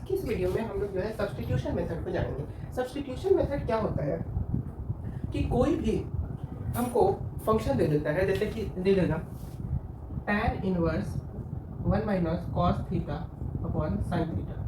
की इस वीडियो में हम लोग जो है सब्स्टिट्यूशन मेथड पे जाएंगे। सब्स्टिट्यूशन मेथड क्या होता है कि कोई भी हमको फंक्शन दे देता है, जैसे कि दे देगा tan inverse 1 minus cos theta upon sine theta.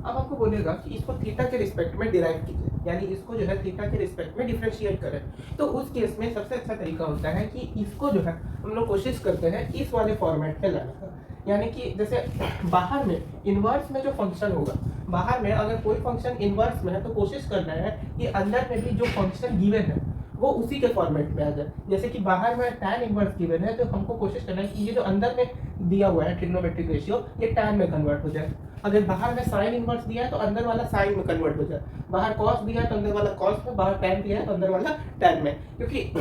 अब हमको बोलेगा कि इसको थीटा के रिस्पेक्ट में डिराइव कीजिए, यानी इसको जो है थीटा के रिस्पेक्ट में डिफरेंशिएट करें। तो उस केस में सबसे अच्छा तरीका होता है कि इसको जो है हम लोग कोशिश करते हैं इस वाले फॉर्मेट में लाने का, यानी कि जैसे बाहर में इन्वर्स में जो फंक्शन होगा, बाहर में अगर कोई फंक्शन इन्वर्स में है तो कोशिश करना है कि अंदर में भी जो फंक्शन गिवन है वो उसी के फॉर्मेट में आ जाए। जैसे कि बाहर में tan इनवर्स गिवन है तो हमको कोशिश करना है कि ये जो अंदर में दिया हुआ है ट्रिग्नोमेट्रिक रेशियो ये tan में कन्वर्ट हो जाए। अगर बाहर में साइन इनवर्स दिया है तो अंदर वाला साइन में कन्वर्ट हो जाए, बाहर कॉस दिया है तो अंदर वाला कॉस में, बाहर tan दिया है तो अंदर वाला tan में, क्योंकि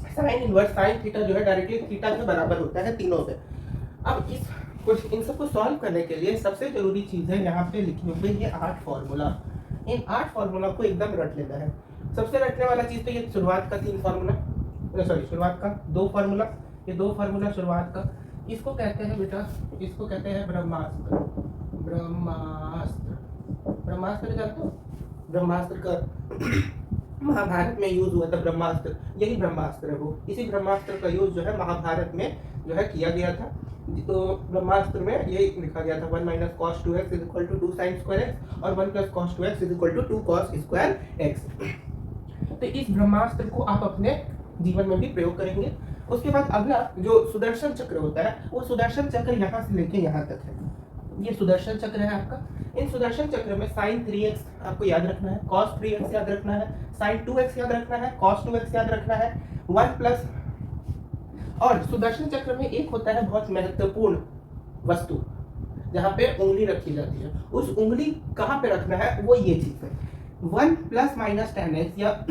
साइन इनवर्स साइन थीटा जो है डायरेक्टली थीटा के बराबर होता है तीनों से। अब इस कुछ इन सबको सॉल्व करने के लिए सबसे जरूरी चीज़ है यहाँ पे लिखी हुई ये 8 फार्मूला। इन 8 फार्मूला को एकदम रट लेना है। सबसे रटने वाला चीज़ तो ये शुरुआत का 3 फार्मूला, सॉरी शुरुआत का 2 फार्मूला, ये 2 फार्मूला शुरुआत का, इसको कहते हैं बेटा, इसको कहते हैं ब्रह्मास्त्र। ब्रह्मास्त्र, ब्रह्मास्त्र जानते हो? ब्रह्मास्त्र का महाभारत में यूज हुआ था ब्रह्मास्त्र, यही ब्रह्मास्त्र है वो। इसी ब्रह्मास्त्र का यूज जो है महाभारत में जो है किया गया था। तो ब्रह्मास्त्र में यही लिखा गया था 1 minus cos 2x is equal to 2 sine square x और 1 plus cos 2x is equal to 2 cos square x. तो इस ब्रह्मास्त्र को आप अपने जीवन में भी प्रयोग करेंगे। उसके बाद अगला जो सुदर्शन चक्र होता है वो सुदर्शन चक्र यहाँ से लेके यहाँ तक है, ये सुदर्शन चक्र है आपका। इन सुदर्शन चक्र में साइन 3x आपको याद रखना है, कॉस 3x याद रखना है, साइन 2x याद रखना है, कॉस 2x याद रखना है, 1 प्लस। और सुदर्शन चक्र में एक होता है बहुत महत्वपूर्ण वस्तु जहाँ पे उंगली रखी जाती है, उस उंगली कहाँ पे रखना है वो ये चीज है 1 प्लस माइनस tan x, या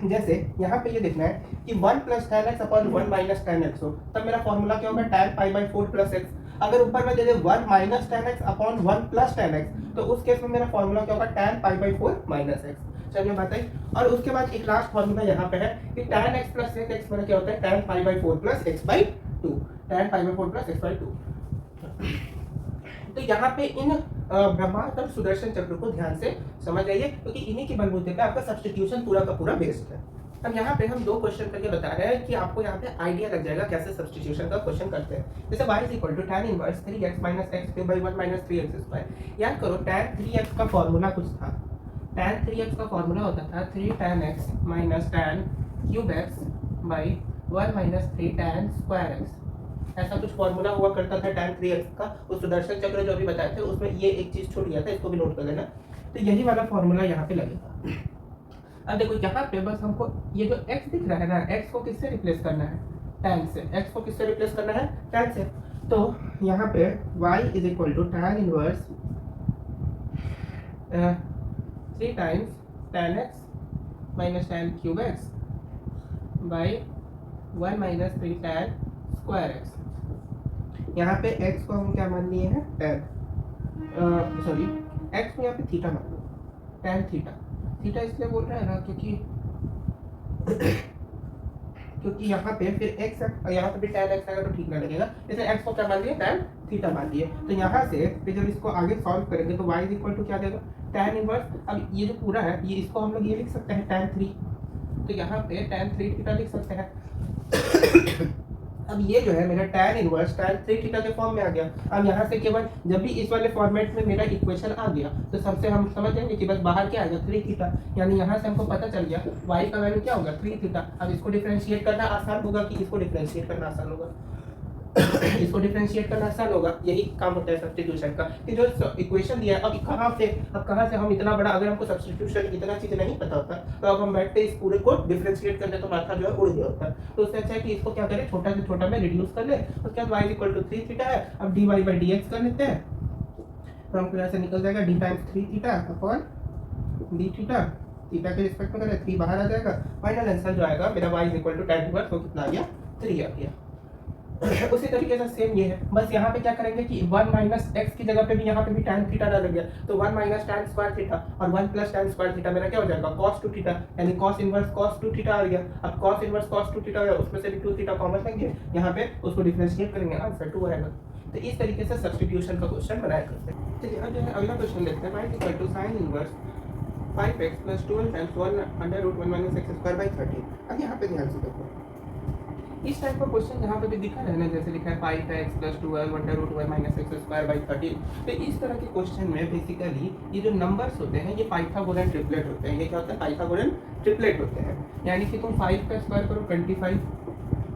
जैसे यहाँ पे ये देखना है कि 1 plus tan x upon 1 minus tan x हो, तब मेरा फॉर्मूला क्या होगा tan pi by 4 plus x। अगर ऊपर में दे दे 1 minus tan x upon 1 plus tan x तो उस केस में मेरा फॉर्मूला क्या होगा tan pi by 4 minus x। चलिए बताइए। और उसके बाद एक लास्ट फॉर्मूला यहाँ पे है कि tan x प्लस x मेरा क्या होता है tan pi by 4 plus x by 2, tan pi by 4 plus x by 2। तो यहाँ पे इन ब्रह्मास्त्र सुदर्शन चक्र को ध्यान से समझ आइए, क्योंकि इन्हीं की बलबूते पे आपका सब्स्टिट्यूशन पूरा का पूरा बेस्ड है। अब यहाँ पे हम 2 क्वेश्चन करके बता रहे हैं कि आपको यहाँ पे आइडिया लग जाएगा कैसे सब्स्टिट्यूशन का क्वेश्चन करते हैं। जैसे y is equal to tan inverse 3x minus x cube by 1 minus 3x square. याद करो tan 3x का फॉर्मूला कुछ था, tan 3x का फॉर्मूला होता था 3 tan x minus tan cube x by 1 minus 3 tan square x। ऐसा कुछ फॉर्मूला हुआ करता था tan 3x का। उस सुदर्शन चक्र जो अभी बताए थे उसमें ये एक चीज छूट गया था, इसको भी नोट कर लेना। तो यही वाला फॉर्मूला यहाँ पे लगेगा। अब देखो यहाँ पे बस हमको ये जो x दिख रहा है ना, x को किससे रिप्लेस करना है? tan से। x को किससे रिप्लेस करना है? tan से। तो यहाँ पे y is equal to tan inverse 3 times tan x minus tan cube x by 1 minus 3 tan square x। यहाँ पे x को हम क्या मान लिए हैं? tan, सॉरी x को यहाँ पे थीटा मान लो, tan थीटा। थीटा इसलिए बोल रहे हैं ना क्योंकि यहाँ पे फिर x है, यहाँ पे भी tan x आएगा तो ठीक ना लगेगा, जैसे x को क्या मान लिए? tan थीटा मान लिए। तो यहाँ से फिर जब इसको आगे सॉल्व करेंगे तो y इज इक्वल टू क्या देगा? tan inverse. अब ये जो पूरा है ये इसको हम लोग ये लिख सकते हैं tan 3, तो यहाँ पे tan 3 थीटा लिख सकते हैं। अब ये जो है मेरा tan इनवर्स tan 3 थीटा के फॉर्म में आ गया। अब यहाँ से केवल जब भी इस वाले फॉर्मेट में मेरा इक्वेशन आ गया तो सबसे हम समझ जाएंगे कि बस बाहर क्या आएगा 3 थीटा, यानी यहाँ से हमको पता चल गया y का वैल्यू क्या होगा 3 थीटा। अब इसको डिफरेंशिएट करना आसान होगा कि इसको डिफरेंशिएट करना आसान होगा? इसको डिफरेंशिएट करना आसान होगा। यही काम होता है सब्स्टिट्यूशन का कि जो इक्वेशन दिया है अब कहाँ से हम इतना बड़ा, अगर हमको सब्स्टिट्यूशन इतना चीज़ नहीं पता होता तो अब हम बैठते इस पूरे को डिफरेंशिएट करते तो माथा जो है उड़ गया होता। तो उससे अच्छा है कि इसको क्या करें, छोटा से छोटा में रिड्यूस कर ले। उसके बाद y इक्वल टू 3 थीटा है, अब dy बाई dx कर लेते हैं तो हमको यहाँ से निकल जाएगा d times 3 theta upon d theta. Theta के रिस्पेक्ट में करें 3 बाहर आ जाएगा। फाइनल आंसर जो आएगा मेरा y equal to tan inverse, तो कितना आ गया? 3 आ गया। उसी तरीके से सेम ये है, बस यहाँ पे क्या करेंगे कि 1 माइनस x की जगह पे भी यहाँ पे भी tan थीटा डालेंगे, तो 1 माइनस tan स्क्वायर थीटा और 1 प्लस tan स्क्वायर थीटा मेरा क्या हो जाएगा? cos 2 थीटा, यानी cos इनवर्स cos 2 थीटा आ गया। अब cos इनवर्स cos 2 थीटा है, उसमें से भी 2 थीटा कॉमन लेंगे, यहाँ पे उसको डिफरेंशिएट करेंगे, आंसर 2 आएगा। तो इस तरीके से सब्स्टिट्यूशन का क्वेश्चन बनाया करते हैं। चलिए अब जो है अगला क्वेश्चन देखते हैं। y equal to sine inverse 5x plus 12 times 1 under root 1 minus x square by 13। अब यहाँ पे ध्यान से देखो, इस टाइप का क्वेश्चन जहाँ पे भी दिखा है ना, जैसे लिखा है 5x plus 12 under root 1 minus x square by 13, तो इस तरह के क्वेश्चन में बेसिकली ये जो नंबर्स होते हैं ये पाइथागोरन ट्रिपलेट होते हैं। ये क्या होता है? पाइथागोरन ट्रिपलेट होते हैं। यानी कि तुम 5 का स्क्वायर करो 25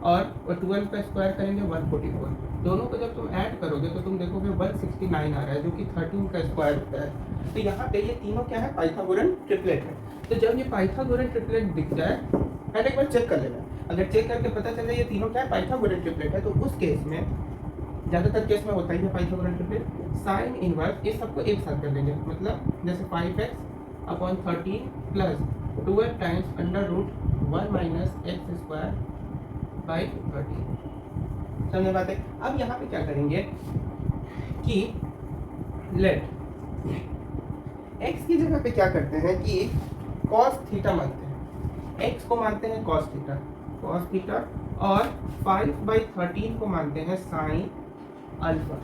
और 12 का स्क्वायर करेंगे 144, दोनों को जब तुम ऐड करोगे तो तुम देखोगे 169 आ रहा है, जो कि 13 का स्क्वायर होता है। तो यहाँ पे ये तीनों क्या है? पाइथागोरन ट्रिपलेट है। तो जब ये पाइथागोरन ट्रिपलेट दिख जाए, पहले एक बार चेक कर लेना। अगर चेक करके पता चल जाए ये तीनों क्या है? पाइथागोरन ट्रिपलेट है, तो उस केस में, ज़्यादातर केस में होता ही है पाइथागोरन ट्रिपलेट, साइन इनवर्स इस सबको एक साथ कर लेंगे। मतलब जैसे 5x upon 13 plus 12 times under root 1 minus x square by 13। समझ बात है? अब यहाँ पे क्या करेंगे कि लेट x की जगह पे क्या करते हैं कि cos थीटा मानते हैं, x को मानते हैं cos थीटा और 5/13 को मानते हैं साइन अल्फा,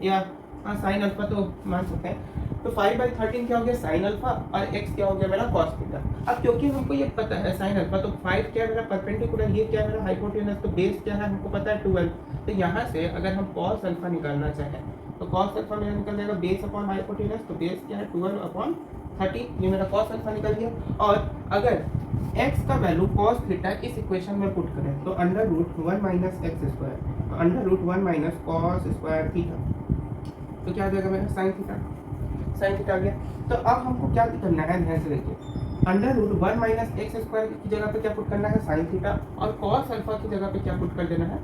या हाँ साइन अल्फा तो मान सकते हैं। तो 5/13 क्या हो गया? साइन अल्फा, और x क्या हो गया मेरा? cos theta. अब क्योंकि हमको ये पता है साइन अल्फा, तो 5 क्या है मेरा? परपेंडिकुलर, ये क्या है मेरा? हाइपोटेनस, तो बेस क्या है हमको पता है 12। तो यहाँ से अगर हम cos अल्फा निकालना चाहें तो cos अल्फा मेरा निकल जाएगा बेस अपॉन हाइपोटेनस, तो बेस क्या है? 12/13, ये मेरा cos अल्फा निकल गया। और अगर x का वैल्यू cos थीटा इस इक्वेशन में पुट करें तो under root 1 minus x square, तो under root 1 minus cos square theta, तो क्या आ जाएगा मेरा? साइन थीटा आ गया। तो अब हमको क्या करना है? ध्यान से देखिए, under root 1 minus x square की जगह पे क्या पुट करना है? साइन थीटा, और कॉस अल्फा की जगह पे क्या पुट कर देना है?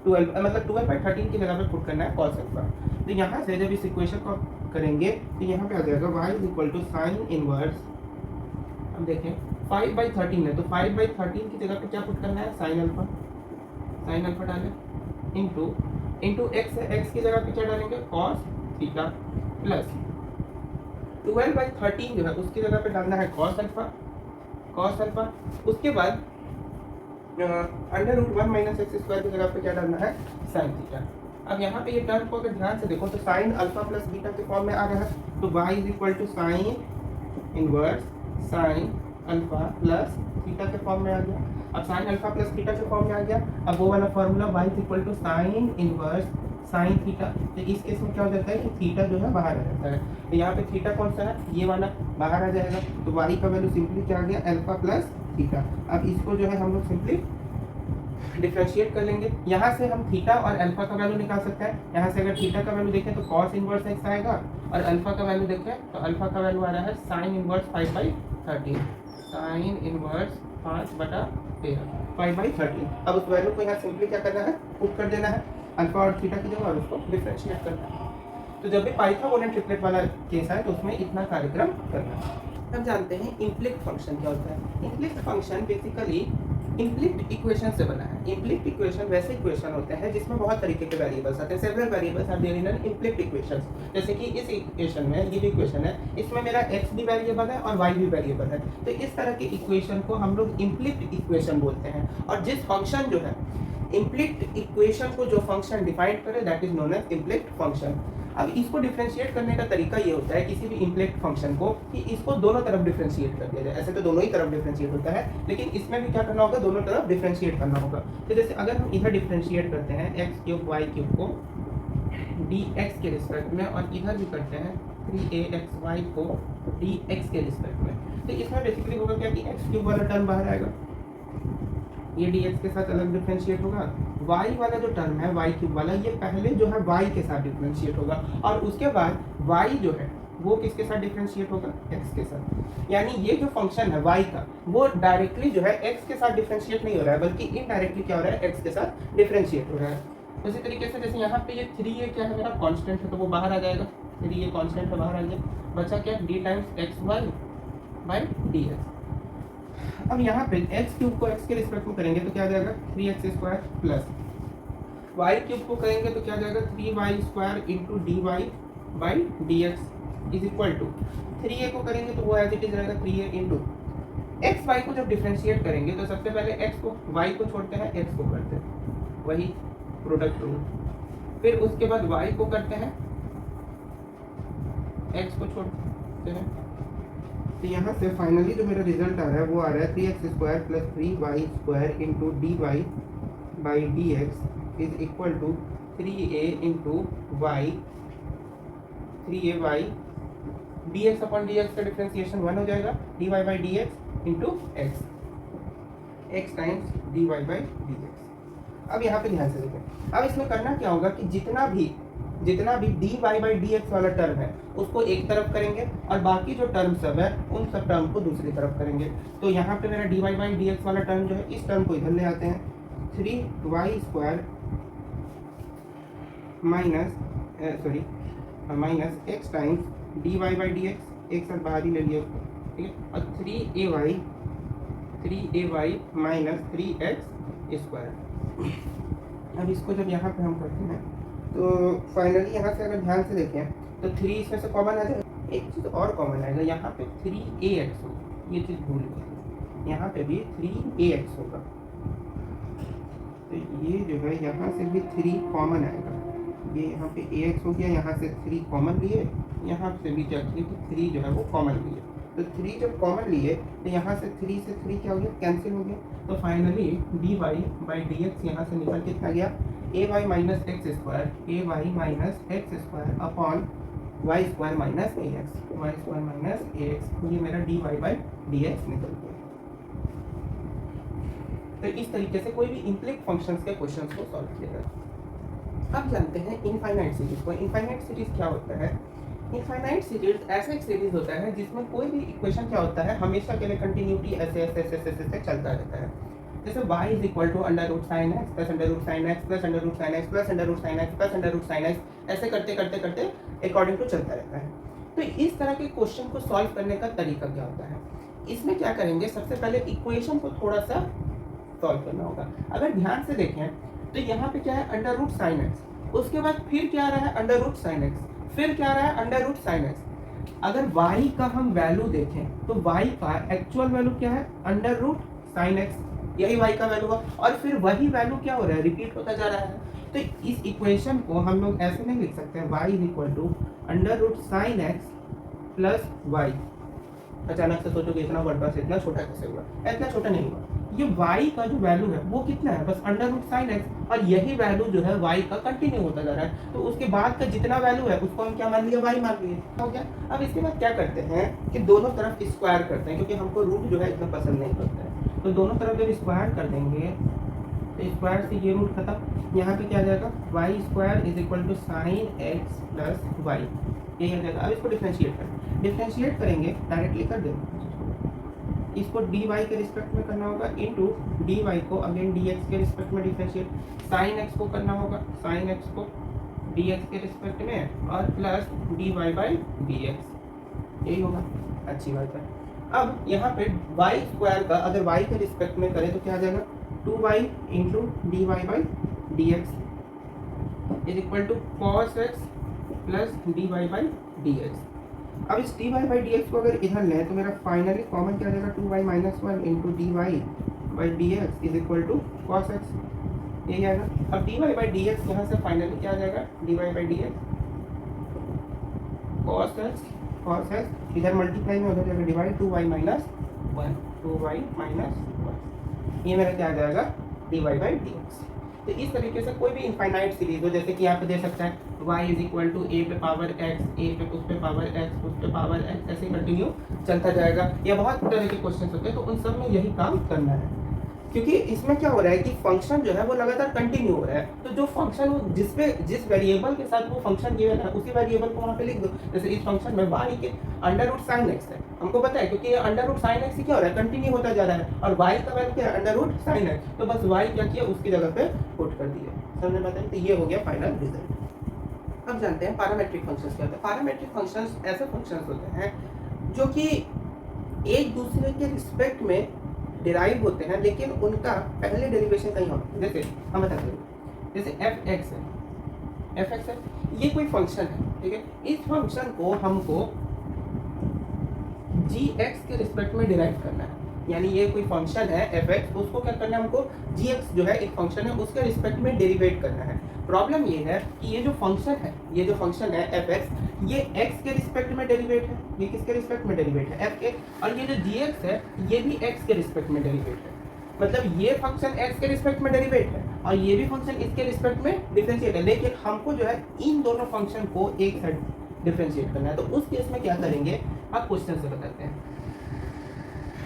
12, मतलब 12/13 की जगह पे पुट करना है कॉस अल्फा। तो यहाँ से जब इस इक्वेशन को करेंगे तो यहाँ पे आ जाएगा y equal to sine inverse, अब देखें 5/13 है, तो 5/13 की जगह पे क्या पुट करना है? साइन अल्फा डालें इंटू एक्स है, एक्स की जगह पे क्या डालेंगे? कॉस थीटा प्लस 12/13 जो है उसकी जगह पे डालना है कॉस अल्फा। उसके बाद under root 1 minus x square की जगह पे क्या डालना है? Sine theta. अब यहाँ पे ये टर्म को अगर ध्यान से देखो तो साइन अल्फा प्लस बीटा के फॉर्म में आ रहा है, तो y equal to sine inverse sine alpha plus theta के फॉर्म में आ गया। अब साइन अल्फा प्लस थीटा के फॉर्म में आ गया। अब वो वाला formula y equal to sine inverse sine theta, तो इस केस में क्या हो जाता है कि थीटा जो है बाहर आ जाता है। तो यहाँ पे थीटा कौन सा है? ये वाला बाहर आ जाएगा, तो y का वैल्यू सिंपली क्या आ गया? Alpha plus theta. अब इसको जो है हम लोग सिंपली डिफरेंशिएट कर लेंगे। यहाँ से हम थीटा और अल्फा का वैल्यू निकाल सकते हैं। यहाँ से अगर थीटा का वैल्यू देखें तो cos इनवर्स x आएगा, और अल्फा का वैल्यू देखें तो अल्फा का वैल्यू आ रहा है साइन इनवर्स 5/13, साइन इनवर्स 5/13, 5/13। अब उस वैल्यू को यहाँ सिंपली क्या करना है? पुट कर देना है अल्फा और थीटा की जगह, और उसको डिफरेंशिएट करना है। तो जब भी पाइथागोरन ट्रिपलेट वाला केस है तो उसमें इतना कार्यक्रम करना है। अब जानते हैं इम्प्लिक्ट फंक्शन क्या होता है। इम्प्लिक्ट फंक्शन बेसिकली इम्प्लिक्ट इक्वेशन से बना है। इम्प्लिक्ट इक्वेशन वैसे इक्वेशन होते हैं जिसमें बहुत तरीके के वेरिएबल्स आते हैं। Several variables are there in an implicit equations. जैसे कि इस इक्वेशन में, ये जो इक्वेशन है इसमें मेरा x भी वेरिएबल है और y भी वेरिएबल है, तो इस तरह के इक्वेशन को हम लोग इम्प्लिक्ट इक्वेशन बोलते हैं। और जिस फंक्शन जो है इम्प्लिक्ट इक्वेशन को जो फंक्शन डिफाइन करे that is known as implicit function. अब इसको डिफरेंशिएट करने का तरीका ये होता है किसी भी इम्प्लिक्ट फंक्शन को कि इसको दोनों तरफ डिफरेंशिएट कर दिया जाए। ऐसे तो दोनों ही तरफ डिफरेंशिएट होता है, लेकिन इसमें भी क्या करना होगा? दोनों तरफ डिफरेंशिएट करना होगा। तो जैसे अगर हम इधर डिफरेंशिएट करते हैं x³ y³ को dx के रिस्पेक्ट में, और इधर भी करते हैं 3axy को dx के रिस्पेक्ट में, तो इसमें बेसिकली होगा क्या कि x³ वाला टर्म बाहर आएगा, ये dx के साथ अलग डिफरेंशिएट होगा। y वाला जो टर्म है y³ वाला, ये पहले जो है y के साथ डिफरेंशिएट होगा, और उसके बाद y जो है वो किसके साथ डिफरेंशिएट होगा? x के साथ। यानी ये जो फंक्शन है y का, वो डायरेक्टली जो है x के साथ डिफरेंशिएट नहीं हो रहा है, बल्कि इनडायरेक्टली क्या हो रहा है? x के साथ डिफरेंशिएट हो रहा है। उसी तरीके से जैसे यहाँ पे ये 3a क्या है मेरा? कांस्टेंट है, तो वो बाहर आ जाएगा, 3a कांस्टेंट है, बाहर आ गया, बचा क्या? d times xy by dx। अब यहाँ पे x³ को x के रिस्पेक्ट में करेंगे तो क्या आ जाएगा? 3x² प्लस y³ को करेंगे तो क्या आ जाएगा? 3y² into dy by dx is equal to 3a को करेंगे तो वो एज इट इज रहेगा 3a इंटू एक्स वाई को जब डिफरेंशिएट करेंगे तो सबसे पहले x को y को छोड़ते हैं, x को करते हैं, वही प्रोडक्ट रूल। फिर उसके बाद y को करते हैं, x को छोड़ते हैं, तो यहाँ से फाइनली जो मेरा रिजल्ट आ रहा है वो आ रहा है 3x² plus 3y² into dy by dx is equal to 3a into y 3ay dx upon dx का डिफ्रेंसिएशन 1 हो जाएगा, dy by dx into x times dy by dx। अब यहाँ पे ध्यान से देखें, अब इसमें करना क्या होगा कि जितना भी dy बाई dx वाला टर्म है उसको एक तरफ करेंगे और बाकी जो टर्म सब है उन सब टर्म को दूसरी तरफ करेंगे। तो यहाँ पे मेरा dy बाई dx वाला टर्म जो है इस टर्म को इधर ले आते हैं, 3y² minus x times dy by dx, एक साथ बाहर ही ले लिया उसको, ठीक है, और 3ay माइनस 3x²। अब इसको जब यहाँ पे हम करते हैं तो फाइनली यहाँ से अगर ध्यान से देखें तो 3 इसमें से कॉमन आ जाएगा, एक चीज़ और कॉमन आएगा, यहाँ पे 3ax होगा, ये चीज़ भूल गई, यहाँ पे भी 3ax होगा, तो ये जो है यहाँ से भी 3 कॉमन आएगा, ये यहाँ पे ax हो गया, यहाँ से 3 कॉमन लिए, यहाँ से भी क्या किया कि 3 जो है वो कॉमन लिए, तो 3 जब कॉमन लिए तो यहाँ से 3 से 3 क्या हो गया, कैंसिल हो गया, तो फाइनली dy बाई dx यहाँ से निकल कितना गया, ay minus x² upon y² minus ax, ये मेरा dy बाई dx निकल गया। तो इस तरीके से कोई भी इम्प्लिक फंक्शंस के क्वेश्चंस को सॉल्व किया जाए। अब जानते हैं इनफाइनाइट सीरीज को। इनफाइनाइट सीरीज क्या होता है? इनफाइनाइट सीरीज ऐसा एक सीरीज होता है जिसमें कोई भी इक्वेशन क्या होता है, हमेशा के लिए कंटिन्यूटी ऐसे चलता रहता है। जैसे y is equal to under root sine x plus under root sine x plus under root sine x plus under root sine x plus under root sine x, ऐसे करते करते अकॉर्डिंग टू चलता रहता है। तो इस तरह के क्वेश्चन को सॉल्व करने का तरीका क्या होता है? इसमें क्या करेंगे, सबसे पहले इक्वेशन को थोड़ा सा सॉल्व करना होगा। अगर ध्यान से देखें तो यहाँ पे क्या है, अंडर रूट साइन एक्स, उसके बाद फिर क्या आ रहा है, अंडर रूट साइन एक्स, फिर क्या आ रहा है, अंडर रूट साइन एक्स। अगर y का हम वैल्यू देखें तो y का एक्चुअल वैल्यू क्या है, अंडर रूट साइन एक्स, यही y का वैल्यू हुआ, और फिर वही वैल्यू क्या हो रहा है, रिपीट होता जा रहा है। तो इस इक्वेशन को हम लोग ऐसे नहीं लिख सकते y is equal to under root sine x plus y. अचानक से सोचोगे इतना बड़ा से इतना छोटा कैसे हुआ, इतना छोटा नहीं हुआ, ये y का जो वैल्यू है वो कितना है, बस अंडर रूट साइन एक्स, और यही वैल्यू जो है y का कंटिन्यू होता जा रहा है। तो उसके बाद का जितना वैल्यू है उसको हम क्या मान लिया, y मान लिए, हो गया। अब इसके बाद क्या करते हैं कि दोनों तरफ स्क्वायर करते हैं, क्योंकि हमको रूट जो है इतना पसंद नहीं करता है। तो दोनों तरफ जब स्क्वायर कर देंगे तो स्क्वायर से ये रूट खत्म, यहाँ पे क्या आ जाएगा, y² is equal to sine x plus y, यही आ जाएगा। अब इसको डिफ्रेंशिएट करेंगे, डायरेक्टली कर देंगे, इसको dy के रिस्पेक्ट में करना होगा, इनटू dy को अगेन dx के रिस्पेक्ट में डिफरेंशिएट, sin x को करना होगा, sin x को dx के रिस्पेक्ट में, और प्लस dy बाई dx, यही होगा, अच्छी बात है। अब यहाँ पे y² का अगर y के रिस्पेक्ट में करें तो क्या आ जाएगा, 2y into dy by dx is equal to cos x plus dy by dx। अब इस dy बाई dx को अगर इधर लें तो मेरा फाइनली कॉमन क्या आ जाएगा, 2y minus 1 into dy by dx is equal to cos x, यही आएगा। अब dy बाई dx यहाँ से फाइनली क्या आ जाएगा, dy by dx cos x इधर मल्टीप्लाई में उधर जाएगा डिवाइड, 2y माइनस 1, ये मेरा क्या आ जाएगा, dy बाई dx। तो इस तरीके से कोई भी इनफाइनाइट सीरीज हो, जैसे कि यहाँ पे दे सकता है y is equal to a पे पावर x, a पे उस पे पावर x, उस पे पावर x, ऐसे कंटिन्यू चलता जाएगा। या बहुत तरह के क्वेश्चन होते हैं, तो उन सब में यही काम करना है, क्योंकि इसमें क्या हो रहा है कि फंक्शन जो है वो लगातार कंटिन्यू हो रहा है। तो जो फंक्शन वो जिस वेरिएबल के साथ वो फंक्शन गिवन है उसी वेरिएबल को वहाँ पे लिख दो। जैसे इस फंक्शन में y के अंडर रूट साइन एक्स है, हमको पता है क्योंकि ये अंडर रूट साइन एक्स क्या हो रहा है, कंटिन्यू होता जा रहा है, और y का वैल्यू क्या है, अंडर रूट साइन एक्स, तो बस y क्या किया उसकी जगह पे पुट कर दिया, समझ में आता है। तो ये हो गया फाइनल रिजल्ट। अब जानते हैं पैरामेट्रिक फंक्शंस क्या होते हैं। पैरामेट्रिक फंक्शंस ऐसे फंक्शंस होते हैं जो कि एक दूसरे के रिस्पेक्ट में डिराइव होते हैं, लेकिन उनका पहले डेरिवेशन कहीं और, जैसे हम बताते हैं, जैसे f(x) है, ये कोई फंक्शन है, ठीक है। इस फंक्शन को हमको gx के रिस्पेक्ट में डिराइव करना है। यानी ये कोई फंक्शन है एफ एक्स, उसको क्या करना है हमको जी एक्स जो है एक फंक्शन है उसके रिस्पेक्ट में डेरिवेट करना है। प्रॉब्लम ये है कि ये जो फंक्शन है एफ एक्स, ये एक्स के रिस्पेक्ट में डेरिवेट है। ये किसके रिस्पेक्ट में डेरिवेट है? एफ के। और ये जो जी एक्स है ये भी एक्स के रिस्पेक्ट में डेरिवेट है। मतलब ये फंक्शन एक्स के रिस्पेक्ट में डेरिवेट है और ये भी फंक्शन इसके रिस्पेक्ट में डिफरेंशिएट है, लेकिन हमको जो है इन दोनों फंक्शन को एक साथ डिफरेंशिएट करना है। तो उस केस में क्या करेंगे आप क्वेश्चन से बताते हैं।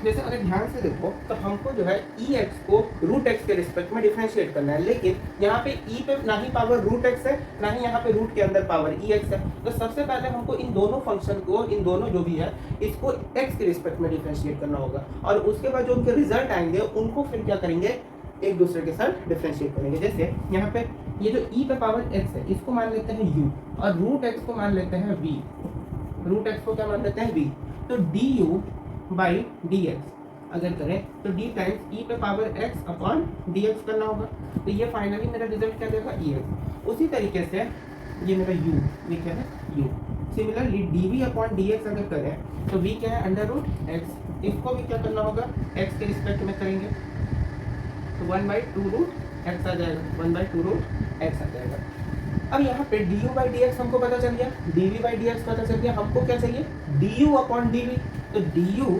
जैसे अगर ध्यान से देखो तो हमको जो है ई एक्स को रूट एक्स के रिस्पेक्ट में डिफरेंशिएट करना है, लेकिन यहाँ पे ई पे ना ही पावर रूट एक्स है ना ही यहाँ पे रूट के अंदर पावर ई एक्स है। तो सबसे पहले हमको इन दोनों फंक्शन को, इन दोनों जो भी है इसको एक्स के रिस्पेक्ट में डिफरेंशिएट करना होगा और उसके बाद जो उनके रिजल्ट आएंगे उनको फिर क्या करेंगे एक दूसरे के साथ डिफरेंशिएट करेंगे। जैसे यहाँ पे ये जो ई पे पावर एक्स है इसको मान लेते हैं यू और रूट एक्स को मान लेते हैं वी। रूट एक्स को क्या मान लेते हैं वी। तो d u by d x अगर करें तो डी टाइम्स ई पे power x upon d x करना होगा। तो ये फाइनली मेरा रिजल्ट क्या देगा ई एक्स। उसी तरीके से ये मेरा यू, ये क्या है u. Similarly d v upon d x अगर करें तो वी क्या है अंडर रूट एक्स, इसको भी क्या करना होगा एक्स के रिस्पेक्ट में करेंगे तो 1/2 रूट एक्स आ जाएगा, 1/2 रूट एक्स आ जाएगा। अब यहाँ पे d u by d x हमको पता चल गया, d v by d x पता चल गया। हमको क्या चाहिए d u upon d v. तो d u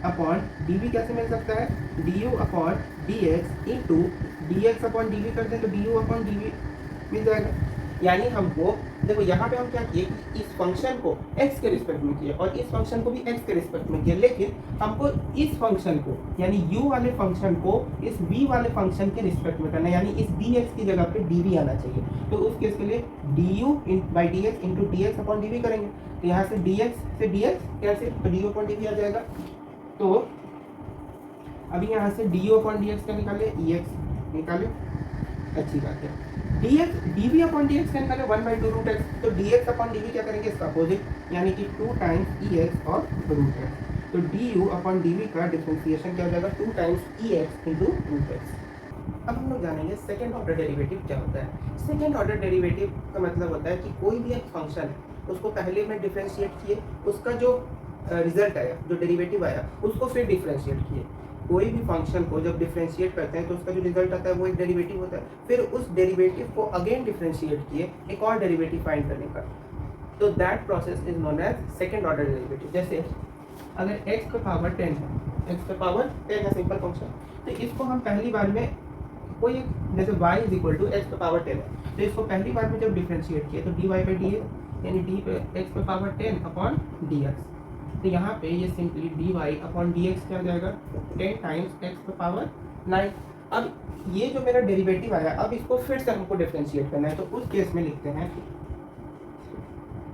upon d v कैसे मिल सकता है? D u upon d x into d x upon d v करते हैं तो d u upon d v मिल जाएगा। यानी हमको देखो यहाँ पे हम क्या किए कि इस फंक्शन को x के रिस्पेक्ट में किए और इस फंक्शन को भी x के रिस्पेक्ट में किए, लेकिन हमको इस फंक्शन को यानी u वाले फंक्शन को इस v वाले फंक्शन के रिस्पेक्ट में करना है, यानी इस dx की जगह पे dv आना चाहिए। तो उस केस के लिए du by d x into d x upon d v करेंगे। तो यहाँ से dx से dx कैसे तो डी अपॉन डी वी आ जाएगा। तो अभी यहाँ से डी अपॉन डी एक्स का निकाले ई एक्स निकाले, अच्छी बात है। dx dv अपॉन dx का निकाले 1/2 रूट एक्स। तो dx अपॉन dv क्या करेंगे इसका अपोजिट यानी कि 2 टाइम्स ex और रूट एक्स। तो du अपॉन dv का डिफरेंशिएशन क्या हो जाएगा 2 times ex into root x. अब हम लोग जानेंगे सेकेंड ऑर्डर डेरिवेटिव क्या होता है। सेकेंड ऑर्डर डेरिवेटिव का मतलब होता है कि कोई भी एक फंक्शन है उसको पहले में डिफरेंशिएट किए, उसका जो रिजल्ट आया जो डेरिवेटिव आया उसको फिर डिफरेंशिएट किए। कोई भी फंक्शन को जब डिफरेंशिएट करते हैं तो उसका जो रिजल्ट आता है वो एक डेरिवेटिव होता है, फिर उस डेरिवेटिव को अगेन डिफरेंशिएट किए एक और डेरिवेटिव फाइंड करने का। तो that process is known as second order derivative. जैसे अगर x पे पावर 10 है, x पे पावर 10 है सिंपल फंक्शन, तो इसको हम पहली बार में कोई एक जैसे y is equal to x पे पावर 10 है, तो इसको पहली बार में जब डिफरेंशिएट किए तो dy बाई डी एक्स यानी d पे x पे पावर 10 अपॉन dx। तो यहाँ पे ये सिंपली dy अपॉन dx क्या हो जाएगा 10 टाइम्स x पे पावर 9। अब ये जो मेरा डेरिवेटिव आया अब इसको फिर से हमको डिफरेंशिएट करना है, तो उस केस में लिखते हैं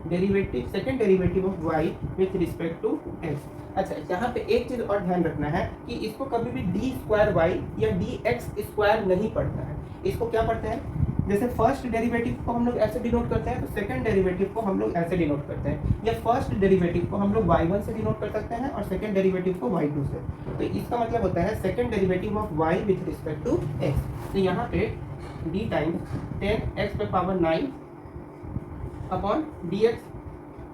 derivative second derivative of y with respect to x। अच्छा यहाँ पे एक चीज़ और ध्यान रखना है कि इसको कभी भी डी स्क्वायर वाई या डी एक्स स्क्वायर नहीं पढ़ना है। इसको क्या पढ़ते हैं जैसे फर्स्ट डेरिवेटिव को हम लोग ऐसे डिनोट करते हैं तो सेकंड डेरिवेटिव को हम लोग ऐसे डिनोट करते हैं, या फर्स्ट डेरिवेटिव को हम लोग y1 से डिनोट कर सकते हैं और सेकंड डेरिवेटिव को y2 से। तो इसका मतलब होता है second derivative of y with respect to x। तो यहाँ पे d टाइम्स 10x पे पावर 9 अपॉन dx।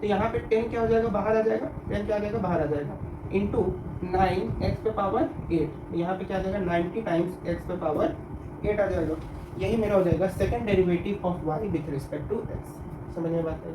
तो यहाँ पे 10 क्या हो जाएगा बाहर आ जाएगा, 10 क्या आ जाएगा बाहर आ जाएगा इंटू 9x पे पावर 8। यहाँ पे क्या आ जाएगा 90 टाइम्स x पे पावर 8 आ जाएगा। यही मेरा हो जाएगा second derivative of y with respect to x। समझ में बात है।